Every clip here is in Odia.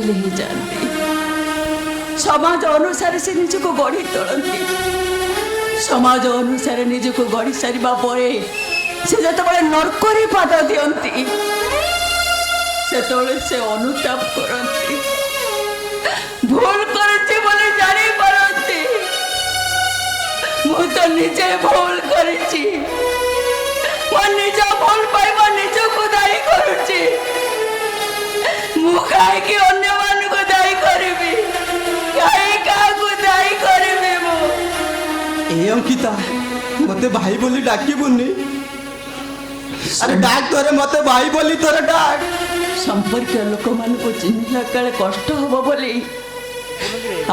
ଚାହିଁଲେ ହିଁ ଯାଆନ୍ତି। ସମାଜ ଅନୁସାରେ ସେ ନିଜକୁ ଗଢ଼ି ତୋଳନ୍ତି। ସମାଜ ଅନୁସାରେ ନିଜକୁ ଗଢ଼ି ସାରିବା ପରେ ସେ ଯେତେବେଳେ ନର୍କରେ ପାଦ ଦିଅନ୍ତି ସେତେବେଳେ ସେ ଅନୁତାପ କରନ୍ତି, ଭୁଲ କରିଛି ବୋଲି ଜାଣିପାରନ୍ତି। ମୁଁ ତ ନିଜେ ଭୁଲ କରିଛି, ମୋ ନିଜ ଭୁଲ ପାଇଁ ମୋ ନିଜକୁ ଦାୟୀ କରୁଛି। ମୁଁ କାହିଁକି ଅନ୍ୟମାନଙ୍କୁ ଦାୟୀ କରିବି? କାହିଁ କାହାକୁ ଦାୟୀ କରିବି? ମୁଁ ଏ ଅଙ୍କିତା, ମତେ ଭାଇ ବୋଲି ଡାକିବୁନି। ଆରେ ଡାକ ତୋରେ, ମତେ ଭାଇ ବୋଲି ତୋରେ ଡାକ। ସମ୍ପର୍କୀୟ ଲୋକମାନଙ୍କୁ ଚିହ୍ନିଲା କାଳେ କଷ୍ଟ ହବ ବୋଲି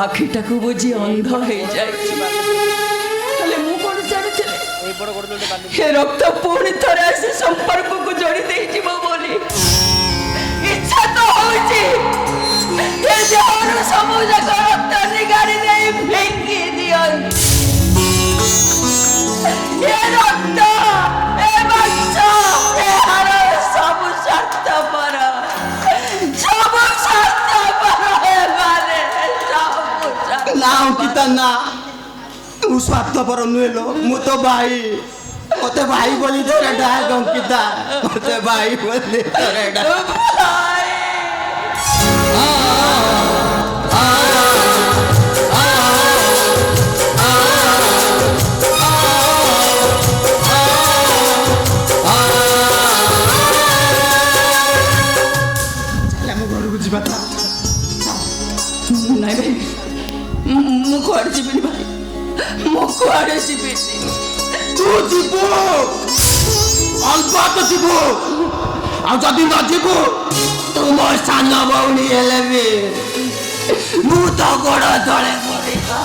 ଆଖିଟାକୁ ବୁଝି ଅନ୍ଧ ହେଇଯାଇଛି। ହେଲେ ମୁଁ କଣ ଜାଣିଥିଲି ଏ ରକ୍ତ ପୁଣି ଥରେ ଆସି ସମ୍ପର୍କକୁ ଯୋଡ଼ି ଦେଇଯିବ ବୋଲି? ଇଚ୍ଛା ତ ହଉଛି ଏ ଦେହରୁ ସବୁ ଯାକ ରକ୍ତ ନିଗାଡ଼ି ଦେଇ ଫିଙ୍ଗି ଦିଅନ୍ତି। ଏ ରକ୍ତ, ଏ ମାଂସ, ଏ ହାଡ଼ ସବୁ ସ୍ୱାର୍ଥପର, ସବୁ ସ୍ୱାର୍ଥପର ଏମାନେ, ସବୁ ନା ଅଙ୍କିତା ନା, ତୁ ସ୍ୱାର୍ଥପର ନୁହେଁ ଲୋ, ମୁଁ ତ ଭାଇ। ମତେ ଭାଇ ବୋଲି ତୋରେ ଡାକ ଅଙ୍କିତା, ମତେ ଭାଇ ବୋଲି ତୋରେ ଡାକ। ନାଇଁ ଭାଇ, ମୁଁ କୁଆଡ଼େ ଯିବିନି ଭାଇ, ମୁଁ କୁଆଡ଼େ ଯିବିନି। ତୁ ଯିବୁ, ଅଳ୍ପ ତ ଯିବୁ, ଆଉ ଯଦି ନ ଯିବୁ ତୁ ମୋ ସାନ ଭଉଣୀ ହେଲେ ବି ମୁଁ ତ ଗୋଡ଼ ତଳେ ପଡ଼ିବା।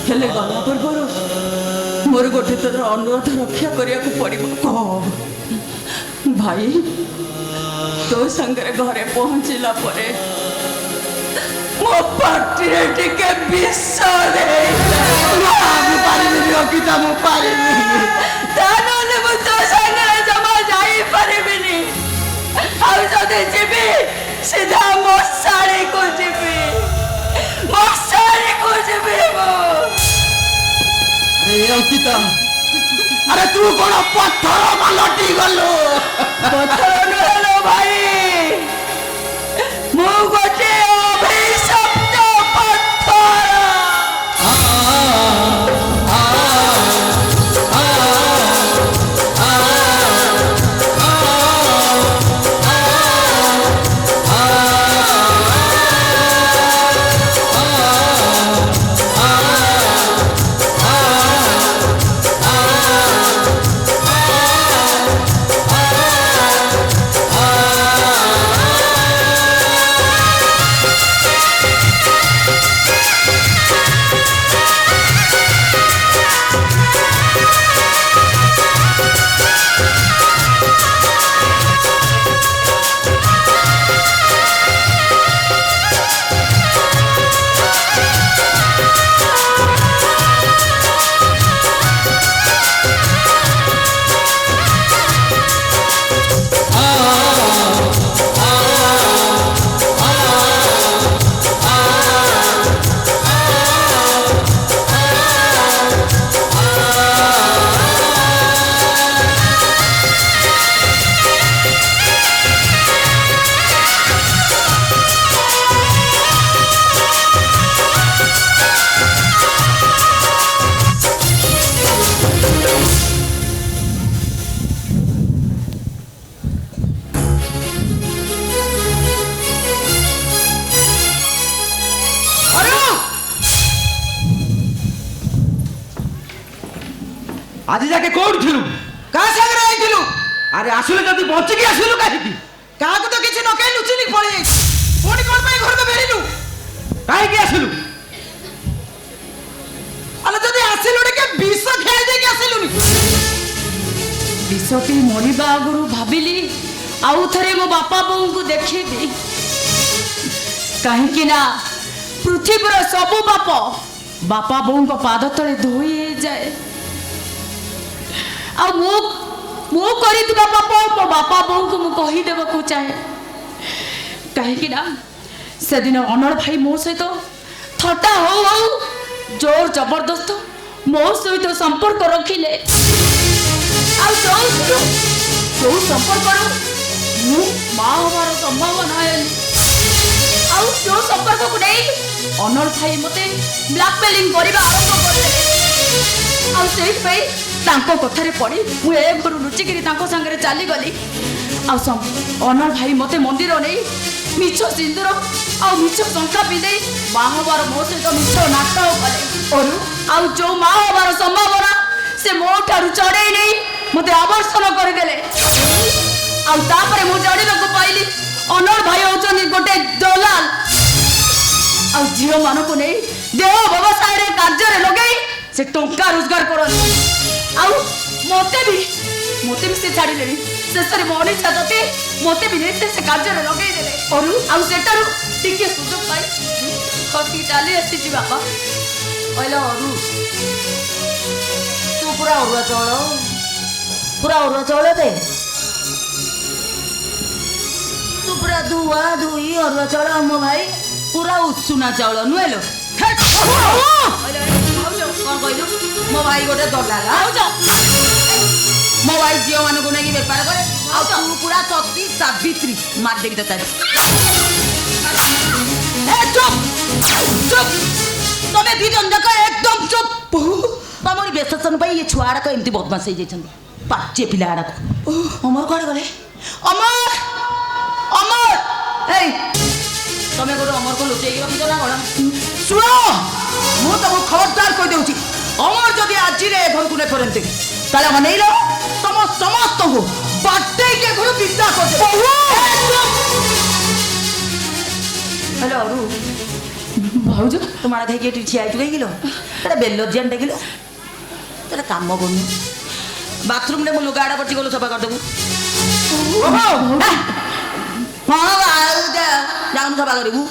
ହେଲେ ଗଲା ପୂର୍ବରୁ ମୋର ଗୋଟେ ତୋର ଅନୁରୋଧ ରକ୍ଷା କରିବାକୁ ପଡ଼ିବ। ଭାଇ, ତୋ ସାଙ୍ଗରେ ଘରେ ପହଞ୍ଚିଲା ପରେ ମୋ ପାଟିରେ ଟିକେ ବିଷ ପାରିବିନି ଅଙ୍କିତା, ମୁଁ ପାରିବିନି। ତା ନହେଲେ ମୁଁ ତୋ ସାଙ୍ଗରେ ଜମା ଯାଇପାରିବିନି। ଆଉ ଯଦି ଯିବି ସିଧା ମଶାଳିକୁ ଯିବି, ମଶାଳିକୁ ଯିବି ମୁଁ। ଅଙ୍କିତା, ଆରେ ତୁ କଣ ପଥର ମାଲଟି ଗଲୁ? ପଥର ନହେଲ ଭାଇ, ମୁଁ ଗୋଟେ ଅଭିଶପ୍ତ ପଥର। आज जाके कोड थिलु का संग रही थिलु? अरे आसुले जदी बच्ची की आसुलु काहे की का को तो किछ न कहि लुचिनी पळे कोडी कोन पई घर में बेरिलु काहे की आसुलु? अले जदी आसिलु के विष खेल दे के आसिलुनी विष पी मरिबा आगरु भाबिली आउ थरे मो बापा बों को देखिबी କାହିଁକି ନା ପୃଥିବୀର ସବୁ ପାପ ବାପା ବୋଉଙ୍କ ପାଦ ତଳେ ଧୋଇ ହେଇଯାଏ। ଆଉ ମୁଁ କରିଥିବା ପାପ ମୋ ବାପା ବୋଉଙ୍କୁ ମୁଁ କହିଦେବାକୁ ଚାହେଁ। କାହିଁକି ନା ସେଦିନ ଅନଳ ଭାଇ ମୋ ସହିତ ଥଟ୍ଟା ହଉ ହଉ ଜୋର ଜବରଦସ୍ତ ମୋ ସହିତ ସମ୍ପର୍କ ରଖିଲେ। ଆଉ ଯୋଉ ସମ୍ପର୍କରୁ ମୁଁ ମା ହବାର ସମ୍ଭାବନା ହେଲି। ଆଉ ଯୋଉ ସମ୍ପର୍କକୁ ନେଇ ଅନଳ ଭାଇ ମତେ ବ୍ଲାକମେଲିଂ କରିବା ଆରମ୍ଭ କରିଦେଲେ। ଆଉ ସେଇଥିପାଇଁ ତାଙ୍କ କଥାରେ ପଡ଼ି ମୁଁ ଏ ଘରୁ ଲୁଚିକିରି ତାଙ୍କ ସାଙ୍ଗରେ ଚାଲିଗଲି। ଆଉ ଅନଳ ଭାଇ ମତେ ମନ୍ଦିର ନେଇ ମିଛ ସିନ୍ଦୁର ଆଉ ମିଛ ଶଙ୍ଖା ପିନ୍ଧେଇ ମା ହବାର ମୋ ସହିତ ମିଛ ନାଟକ କଲେ। ଆଉ ଯୋଉ ମା ହବାର ସମ୍ଭାବନା ସେ ମୋ ଠାରୁ ଚଢ଼େଇ ନେଇ ମତେ ଆବର୍ଷଣ କରିଦେଲେ। ଆଉ ତାପରେ ମୁଁ ଜାଣିବାକୁ ପାଇଲି ଅନଳ ଭାଇ ହଉଛନ୍ତି ଗୋଟେ ଦଲାଲ। ଆଉ ଝିଅ ମାନଙ୍କୁ ନେଇ ଦେହ ବ୍ୟବସାୟରେ କାର୍ଯ୍ୟରେ ଲଗେଇ ସେ ଟଙ୍କା ରୋଜଗାର କରନ୍ତି। ଆଉ ମତେ ବି ସେ ଛାଡ଼ିଲେଣି। ଶେଷରେ ମୋ ଅନିଚ୍ଛା ସତ୍ତ୍ୱେ ମତେ ବି ନେଇ ସେ କାର୍ଯ୍ୟରେ ଲଗେଇ ଦେଲେ। ଆଉ ସେଠାରୁ ଟିକେ ସୁଯୋଗ ପାଇ ଖସିକି ଚାଲି ଆସିଛି ବାପା। କହିଲେ ଅରୁ ତୁ ପୁରା ଅରୁଆ ଚାଉଳ ଦେ। ତୁ ପୁରା ଧୁଆ ଧୁଇ ଅରୁଆ ଚାଉଳ ମୋ ଭାଇ ପୁରା ଉଷୁନା ଚାଉଳ ନୁହେଁ ଲୋ। କଣ କହିଲୁ? ମୋ ଭାଇ ଗୋଟେ ଦଲାଲ। ମୋ ଭାଇ ଝିଅ ମାନଙ୍କୁ ନେଇକି ବେପାର କରେ। ଆଉ ତୁ ପୁରା ସତୀ ସାବିତ୍ରୀ ମାରିଦେବି ତତେ। ତମେ ଦି ଜଣ ଯାକ ଏକଦମ ଚୁପ୍। ତମର ବିଶେଷଣ ପାଇଁ ଏ ଛୁଆ ଗୁଡାକ ଏମିତି ବଦମାସ ହେଇଯାଇଛନ୍ତି। ପାଚେ ପିଲା ଗୁଡାକ। ଅମର କୁଆଡେ ଗଲେ? ଅମର ଏଇ ତମେ ଗୋଟେ ଅମରକୁ ଲୁଚେଇକି ରଖିଛ ନା କଣ? ଶୁଣ, ମୁଁ ତମକୁ ଖବରଦାର କହିଦେଉଛି, ଅମର ଯଦି ଆଜିରେ ଏ ଘରକୁ ନ ଫେରନ୍ତି ତାହେଲେ ଅନେଇଲ ତମ ସମସ୍ତଙ୍କୁ ବାଟେଇକି ଘରୁ ବିଦା କରିଦେବ। ହ୍ୟାଲୋ ଅରୁ ଭାଉଜ ତୁମ ଆଡ଼େ ଖାଇକି ଏଠି ଠିଆ ହେଇଛୁ କାହିଁକିଲ? ଏଟା ବେଲଜିଆନ ଡାକିଲ। ଏଟା କାମ କରୁନି। ବାଥରୁମରେ ମୁଁ ଲୁଗା ଆଡ଼ା ପଡ଼ିଛି ଗଲୁ ସଫା କରିଦେବୁ। ଯାଉନୁ ସଫା କରିବୁ।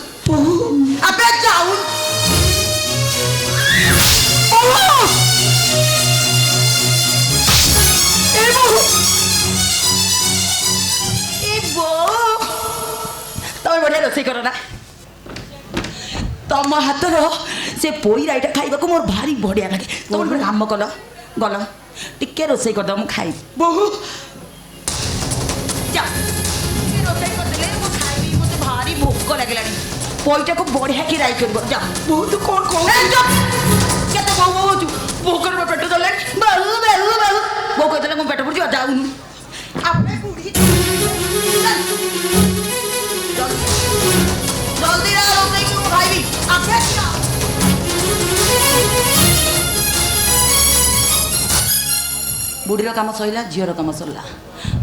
ଆପେ ଯାଉନୁ। ତମେ ବଢିଆ ରୋଷେଇ କର ନା। ତମ ହାତର ସେ ପୋଇ ରାଇଟା ଖାଇବାକୁ ମୋର ଭାରି ବଢିଆ ଲାଗେ। ତମେ ଗୋଟେ କାମ କଲ ଗଲ ଟିକେ ରୋଷେଇ କରିଦବ ମୁଁ ଖାଇବି। ବୋହୁ ରୋଷେଇ କରିଦେଲେ ମୁଁ ଖାଇବି। ମତେ ଭାରି ଭୋକ ଲାଗିଲାଣି। ପୋଇଟାକୁ ବଢିଆ କି ରାଇ କରିବ। ଯା ବହୁତ କଣ କେତେ ବୋଉ ହଉଛୁ? ଭୋକରେ ମୋ ପେଟ ଚଲାଣି। ବୋଉ କହିଦେଲେ ମୋ ପେଟ ପଡୁଛି। ଯାଉନୁ ଜଲ୍ଦି ରୋଷେଇ ମୁଁ ଖାଇବି। ବୁଢ଼ୀର କାମ ସରିଲା, ଝିଅର କାମ ସରିଲା,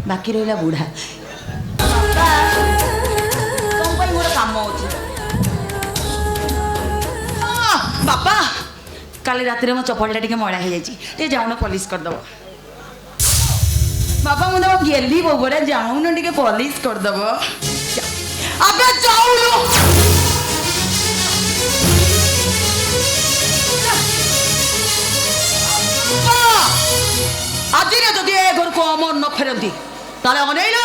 ବାକି ରହିଲା ବୁଢ଼ା। ତମ ପାଇଁ ମୋର କାମ ଅଛି। ବାପା କାଲି ରାତିରେ ମୋ ଚପଲଟା ଟିକେ ମଇଳା ହେଇଯାଇଛି। ଟିକେ ଯାଉନ ପଲିସ କରିଦବ। ବାପା ମୁଁ ତମ ଗେଲି ବୋବରା ଯାଉନ ଟିକେ ପଲିସ କରିଦବ। ଆବେ ଯାଉନ। ଆଜିରେ ଯଦି ଏ ଘରକୁ ଅମର ନ ଫେରନ୍ତି ତାହେଲେ ଅନେଇଲ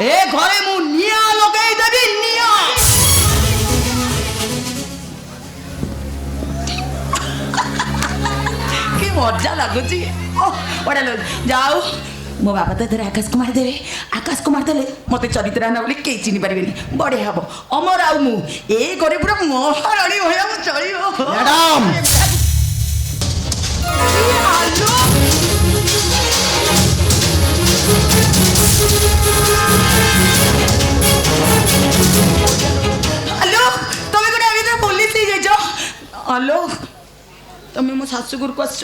ଏ ଘରେ ମୁଁ ନିଆଁ ଲଗେଇ ଦେବି। ନିଆଁ କି ମଜା ଲାଗୁଛି। ବଢିଆ ଯାଉ ମୋ ବାପା ତ ଏଥର ଆକାଶକୁ ମାରିଦେବେ। ଆକାଶକୁ ମାରିଦେଲେ ମତେ ଚରିତ୍ର ନା ବୋଲି କେହି ଚିହ୍ନି ପାରିବେନି। ବଢିଆ ହବ। ଅମର ଆଉ ମୁଁ ଏ ଘରେ ପୁରା ମହାରାଣୀ ଭଳିଆ ମୁଁ ଚଳିବ। ହ୍ୟାଲୋ ତମେ ଗୋଟେ ଏମିତି ପୋଲିସ ହେଇଯାଇଛ। ହ୍ୟାଲୋ ତମେ ମୋ ଶାଶୁ ଘରକୁ ଆସିଛ।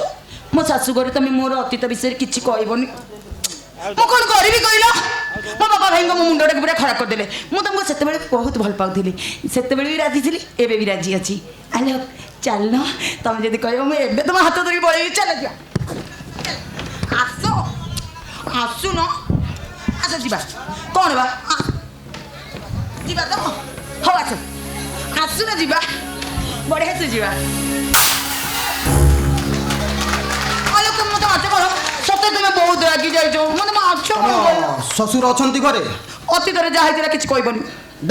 ମୋ ଶାଶୁ ଘରେ ତମେ ମୋର ଅତୀତ ବିଷୟରେ କିଛି କହିବନି। ମୁଁ କ'ଣ କରିବି କହିଲ? ମୋ ବାପା ଭାଇଙ୍କ ମୋ ମୁଣ୍ଡଟାକୁ ପୁରା ଖରାପ କରିଦେଲେ। ମୁଁ ତମକୁ ସେତେବେଳେ ବହୁତ ଭଲ ପାଉଥିଲି। ସେତେବେଳେ ବି ରାଜି ଥିଲି, ଏବେ ବି ରାଜି ଅଛି। ଆଲୋ ଚାଲୁନ, ତମେ ଯଦି କହିବ ମୁଁ ଏବେ ତମ ହାତ ଧରିକି ପଳେଇବି। ଚାଲ ଯିବା। ଆସ ଆସୁନ ଆସ ଯିବା। କ'ଣ ବା ଯିବା ତ? ହଉ ଆସ ଆସୁନ ଯିବା ବଢିଆ ସେ ଯିବା ଆଲୋ ତୁମେ ମତେ ମାଛ କର ସତେ ତୁମେ ବହୁତ ରାଗି ଯାଇଛ ମତେ ମାଛ କର ଶ୍ୱଶୁର ଅଛନ୍ତି ଘରେ? ଅତୀତରେ ଯାହା ହେଇଥିଲା କିଛି କହିବନି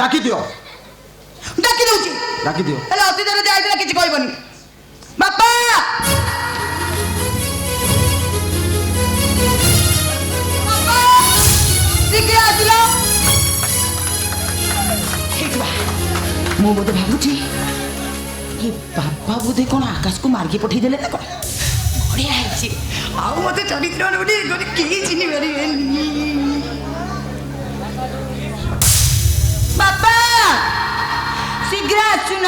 ଡାକି ଦିଅ। ଡାକି ଦଉଛି ଡାକି ଦିଅ। ହେଲେ ଅତୀତରେ ଯାହା ହେଇଥିଲା କିଛି କହିବନି ବାପା ବାପା ଶୀଘ୍ର ଆସିଲ ମୁଁ ବୋଧେ ଭାବୁଛି ଏ ବାପା ବୋଧେ କ'ଣ ଆକାଶକୁ ମାର୍ଗି ପଠେଇଦେଲେ ନା କ'ଣ ବଢ଼ିଆ ହେଇଛି ଆଉ ମତେ ଚରିତ୍ର ଗୋଟେ କେହି ଚିହ୍ନି ପାରିବେନି ବାପା ଶୀଘ୍ର ଆସୁନ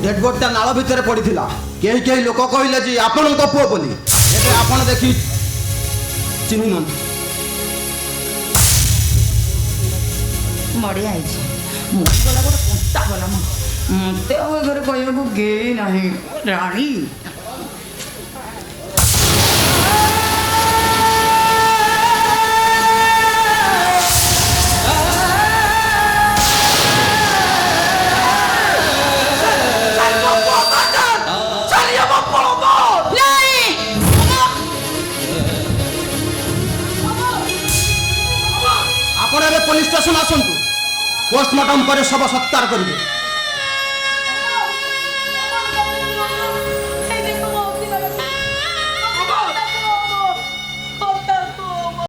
ଡେଡ୍ ବଡିଟା ନାଳ ଭିତରେ ପଡ଼ିଥିଲା। କେହି କେହି ଲୋକ କହିଲେ ଯେ ଆପଣଙ୍କ ପୁଅ ବୋଲି। ଏବେ ଆପଣ ଦେଖି ଚିହ୍ନି ନିଅନ୍ତୁ। ବଢ଼ିଆ ହେଇଛି ମୁଁ ଗଲା ଗୋଟେ କଣ୍ଟା ଗଲା ମତେ ଆଉ ଏ ଘରେ କହିବାକୁ କେହି ନାହିଁ ରାଣୀ ଆପଣ ଏବେ ପୋଲିସ ଷ୍ଟେସନ ଆସନ୍ତୁ। ପୋଷ୍ଟମର୍ଟମ ପରେ ଶବ ସତ୍କାର କରିବେ।